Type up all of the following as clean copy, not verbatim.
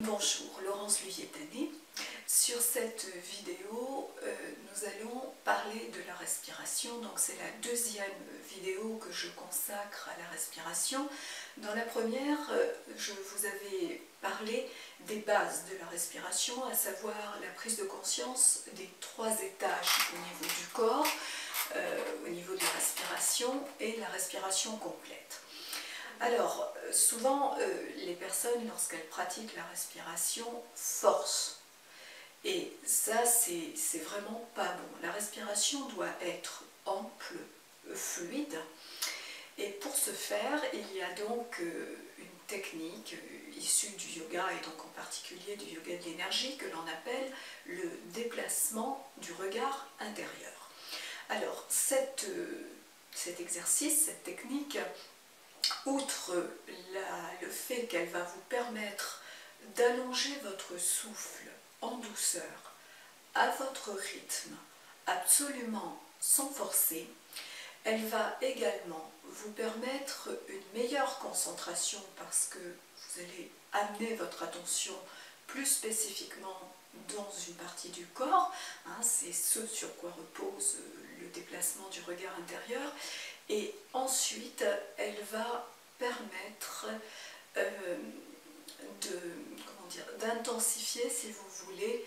Bonjour, Laurence Luyétané. Sur cette vidéo, nous allons parler de la respiration. Donc c'est la deuxième vidéo que je consacre à la respiration. Dans la première, je vous avais parlé des bases de la respiration, à savoir la prise de conscience des trois étages au niveau du corps, au niveau de la respiration et la respiration complète. Alors, souvent, les personnes, lorsqu'elles pratiquent la respiration, forcent. Et ça, c'est vraiment pas bon. La respiration doit être ample, fluide. Et pour ce faire, il y a donc une technique issue du yoga, et donc en particulier du yoga de l'énergie, que l'on appelle le déplacement du regard intérieur. Alors, cet exercice, cette technique, outre le fait qu'elle va vous permettre d'allonger votre souffle en douceur, à votre rythme, absolument sans forcer, elle va également vous permettre une meilleure concentration parce que vous allez amener votre attention plus spécifiquement dans une partie du corps, c'est ce sur quoi repose le déplacement du regard intérieur, et ensuite elle va permettre d'intensifier, si vous voulez,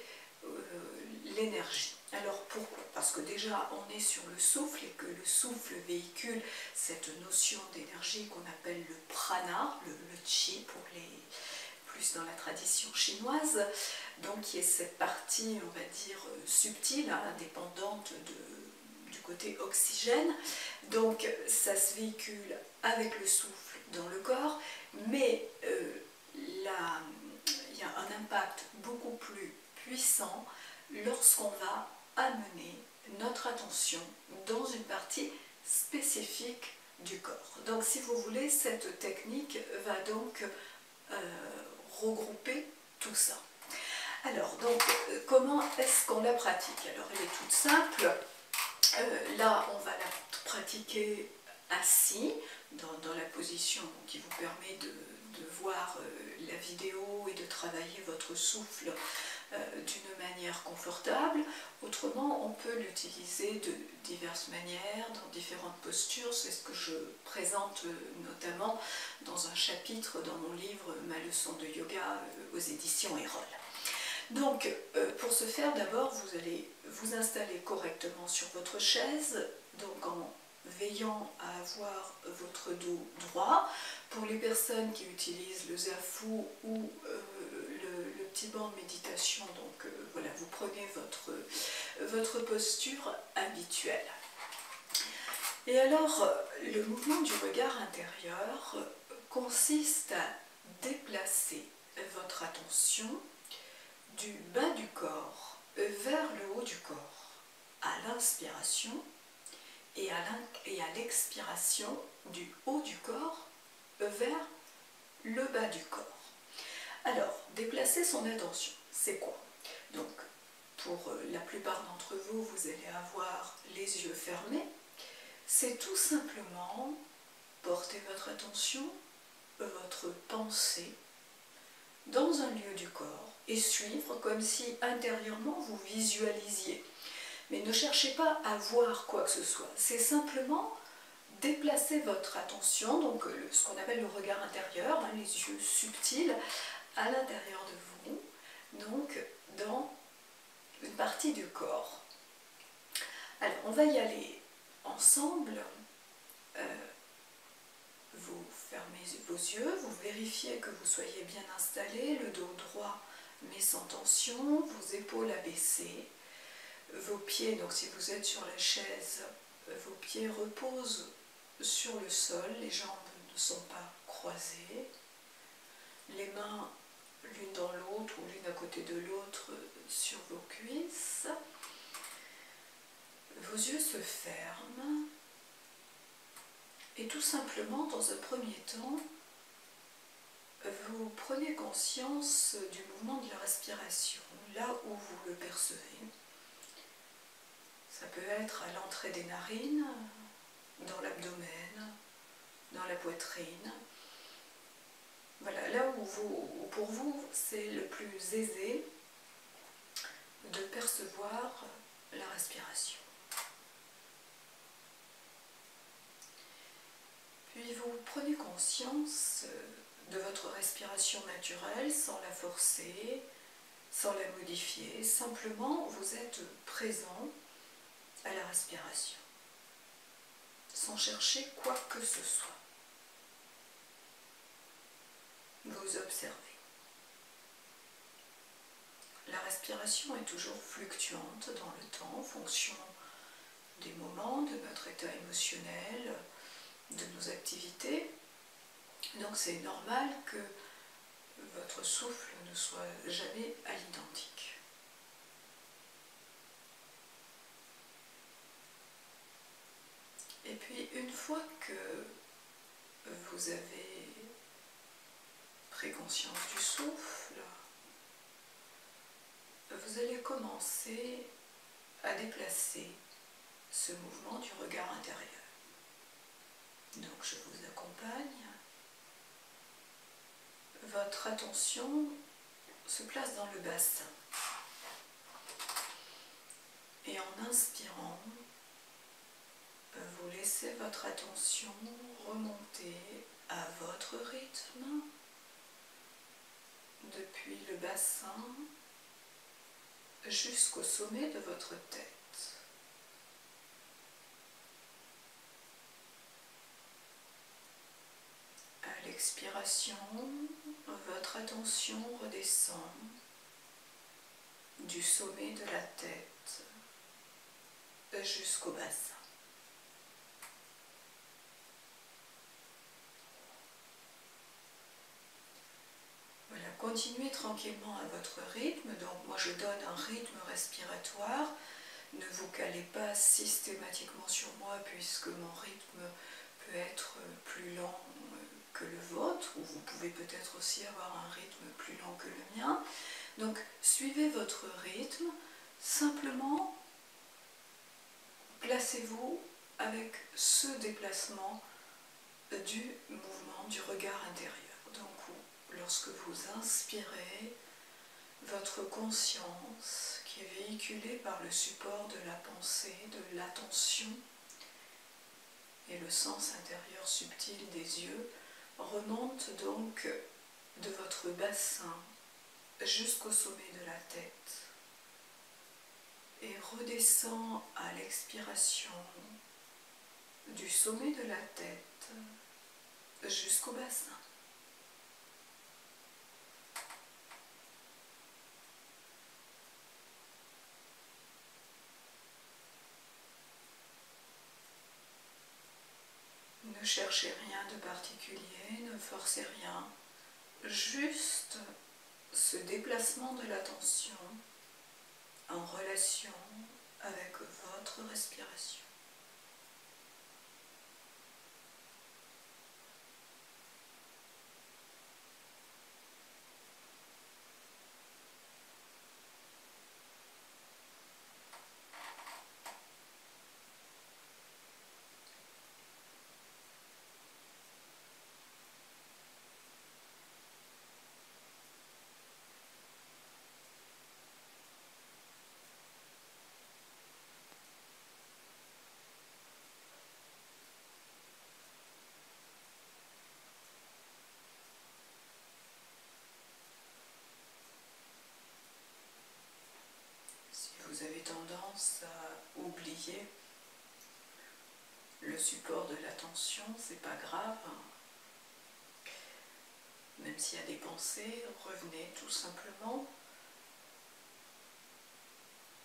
l'énergie. Alors pourquoi? Parce que déjà on est sur le souffle et que le souffle véhicule cette notion d'énergie qu'on appelle le prana, le chi pour les plus dans la tradition chinoise, donc qui est cette partie, on va dire, subtile, indépendante du côté oxygène. Donc ça se véhicule avec le souffle dans le corps, mais il y a un impact beaucoup plus puissant lorsqu'on va amener notre attention dans une partie spécifique du corps. Donc si vous voulez, cette technique va donc regrouper tout ça. Alors, donc, comment est-ce qu'on la pratique? Alors, elle est toute simple. Là, on va la pratiquer assis, dans la position qui vous permet de voir la vidéo et de travailler votre souffle d'une manière confortable. Autrement, on peut l'utiliser de diverses manières, dans différentes postures. C'est ce que je présente notamment dans un chapitre dans mon livre « Ma leçon de yoga » aux éditions Erol. Donc, pour ce faire, d'abord, vous allez vous installer correctement sur votre chaise, donc en veillant à avoir votre dos droit. Pour les personnes qui utilisent le zafu ou le petit banc de méditation, donc voilà, vous prenez votre posture habituelle. Et alors, le mouvement du regard intérieur consiste à déplacer votre attention du bas du corps vers le haut du corps, à l'inspiration, et à l'expiration du haut du corps vers le bas du corps. Alors, déplacer son attention, c'est quoi? Donc, pour la plupart d'entre vous, vous allez avoir les yeux fermés. C'est tout simplement porter votre attention, votre pensée, dans un lieu du corps et suivre comme si intérieurement vous visualisiez. Mais ne cherchez pas à voir quoi que ce soit, c'est simplement déplacer votre attention, donc ce qu'on appelle le regard intérieur, les yeux subtils, à l'intérieur de vous, donc dans une partie du corps. Alors, on va y aller ensemble. Vous fermez vos yeux, vous vérifiez que vous soyez bien installé, le dos droit mais sans tension, vos épaules abaissées, vos pieds, donc si vous êtes sur la chaise, vos pieds reposent sur le sol, les jambes ne sont pas croisées, les mains l'une dans l'autre ou l'une à côté de l'autre sur vos cuisses, vos yeux se ferment. Et tout simplement, dans un premier temps, vous prenez conscience du mouvement de la respiration, là où vous le percevez. Ça peut être à l'entrée des narines, dans l'abdomen, dans la poitrine. Voilà, là où pour vous c'est le plus aisé de percevoir la respiration. Puis vous prenez conscience de votre respiration naturelle sans la forcer, sans la modifier, simplement vous êtes présent à la respiration, sans chercher quoi que ce soit. Vous observez. La respiration est toujours fluctuante dans le temps en fonction des moments, de notre état émotionnel, de nos activités. Donc c'est normal que votre souffle ne soit jamais à l'identique. Et puis une fois que vous avez pris conscience du souffle, vous allez commencer à déplacer ce mouvement du regard intérieur. Donc je vous accompagne. Votre attention se place dans le bassin. Et en inspirant, vous laissez votre attention remonter à votre rythme depuis le bassin jusqu'au sommet de votre tête. À l'expiration, votre attention redescend du sommet de la tête jusqu'au bassin. Voilà, continuez tranquillement à votre rythme. Donc moi je donne un rythme respiratoire. Ne vous calez pas systématiquement sur moi puisque mon rythme peut être plus lent que le vôtre, ou vous pouvez peut-être aussi avoir un rythme plus lent que le mien. Donc suivez votre rythme, simplement placez-vous avec ce déplacement du mouvement du regard intérieur. Donc lorsque vous inspirez, votre conscience qui est véhiculée par le support de la pensée, de l'attention et le sens intérieur subtil des yeux, remonte donc de votre bassin jusqu'au sommet de la tête et redescend à l'expiration du sommet de la tête jusqu'au bassin. Ne cherchez rien de particulier, ne forcez rien, juste ce déplacement de l'attention en relation avec votre respiration. Si vous avez tendance à oublier le support de l'attention, c'est pas grave. Même s'il y a des pensées, revenez tout simplement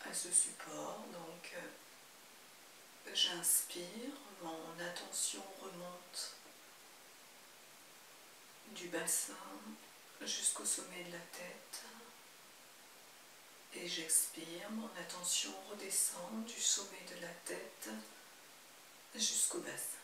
à ce support. Donc j'inspire, mon attention remonte du bassin jusqu'au sommet de la tête. Et j'expire, mon attention redescend du sommet de la tête jusqu'au bassin.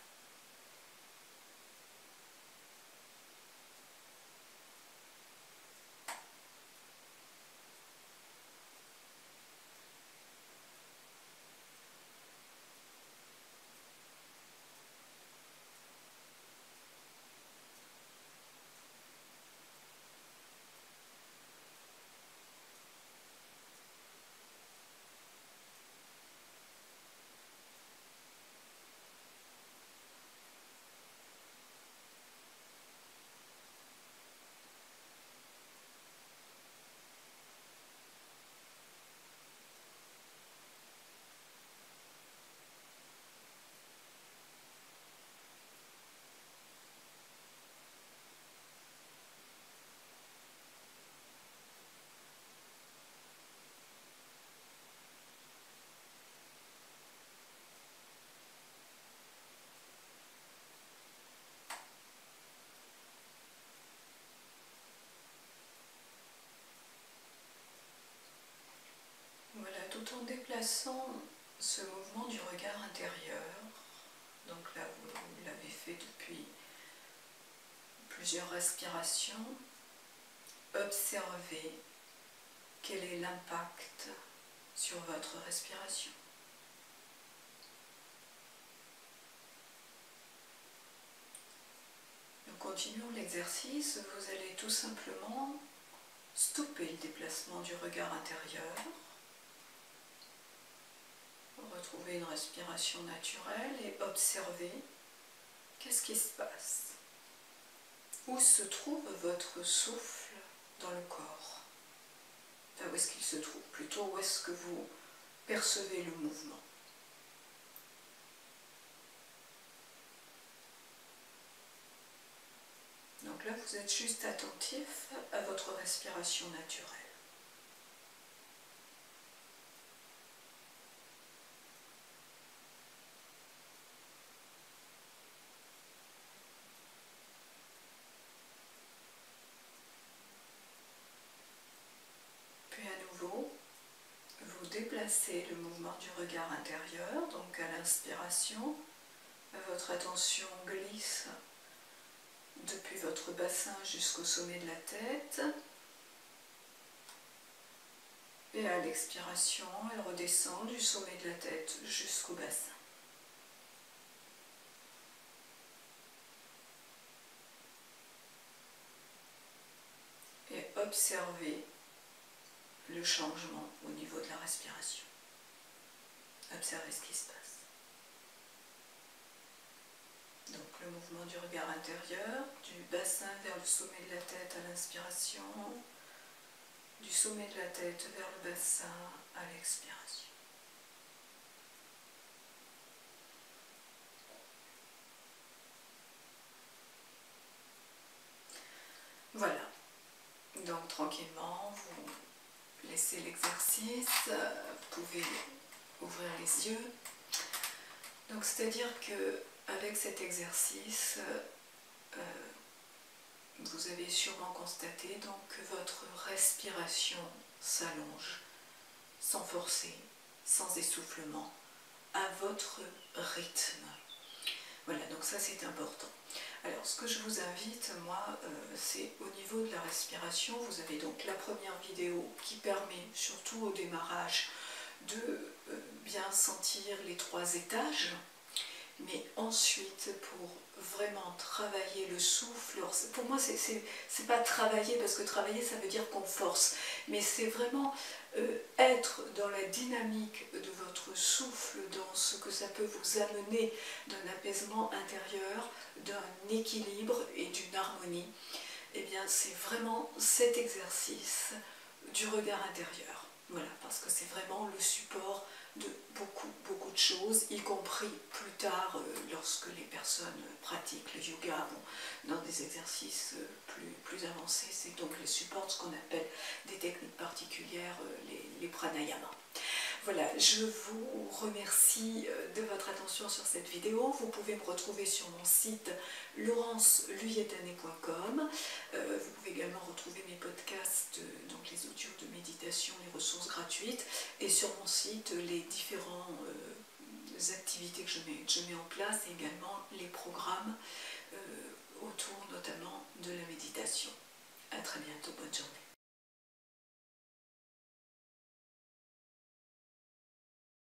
tout en déplaçant ce mouvement du regard intérieur, donc là vous l'avez fait depuis plusieurs respirations, observez quel est l'impact sur votre respiration. Nous continuons l'exercice, vous allez tout simplement stopper le déplacement du regard intérieur, retrouver une respiration naturelle et observer qu'est-ce qui se passe. Où se trouve votre souffle dans le corps? Enfin, où est-ce qu'il se trouve? Plutôt, où est-ce que vous percevez le mouvement? Donc là, vous êtes juste attentif à votre respiration naturelle. Puis à nouveau, vous déplacez le mouvement du regard intérieur, donc à l'inspiration, votre attention glisse depuis votre bassin jusqu'au sommet de la tête. Et à l'expiration, elle redescend du sommet de la tête jusqu'au bassin. Et observez le changement au niveau de la respiration. Observez ce qui se passe. Donc le mouvement du regard intérieur, du bassin vers le sommet de la tête à l'inspiration, du sommet de la tête vers le bassin à l'expiration. Voilà. Donc tranquillement, vous laissez l'exercice, vous pouvez ouvrir les yeux. Donc c'est-à-dire que avec cet exercice, vous avez sûrement constaté donc, que votre respiration s'allonge sans forcer, sans essoufflement, à votre rythme. Voilà, donc ça c'est important. Alors ce que je vous invite, moi, c'est au niveau de la respiration, vous avez donc la première vidéo qui permet, surtout au démarrage, de bien sentir les 3 étages. Mais ensuite, pour vraiment travailler le souffle, pour moi c'est pas travailler, parce que travailler ça veut dire qu'on force, mais c'est vraiment être dans la dynamique de votre souffle, dans ce que ça peut vous amener d'un apaisement intérieur, d'un équilibre et d'une harmonie. Et bien c'est vraiment cet exercice du regard intérieur. Voilà, parce que c'est vraiment le support de beaucoup de choses, y compris plus tard lorsque les personnes pratiquent le yoga dans des exercices plus avancés. C'est donc les supports, ce qu'on appelle des techniques particulières, les pranayamas. Voilà, je vous remercie de votre attention sur cette vidéo. Vous pouvez me retrouver sur mon site laurenceluyetane.com. Vous pouvez également retrouver mes podcasts, donc les audios de méditation, les ressources gratuites, et sur mon site les différentes activités que je mets en place, et également les programmes autour notamment de la méditation. À très bientôt, bonne journée.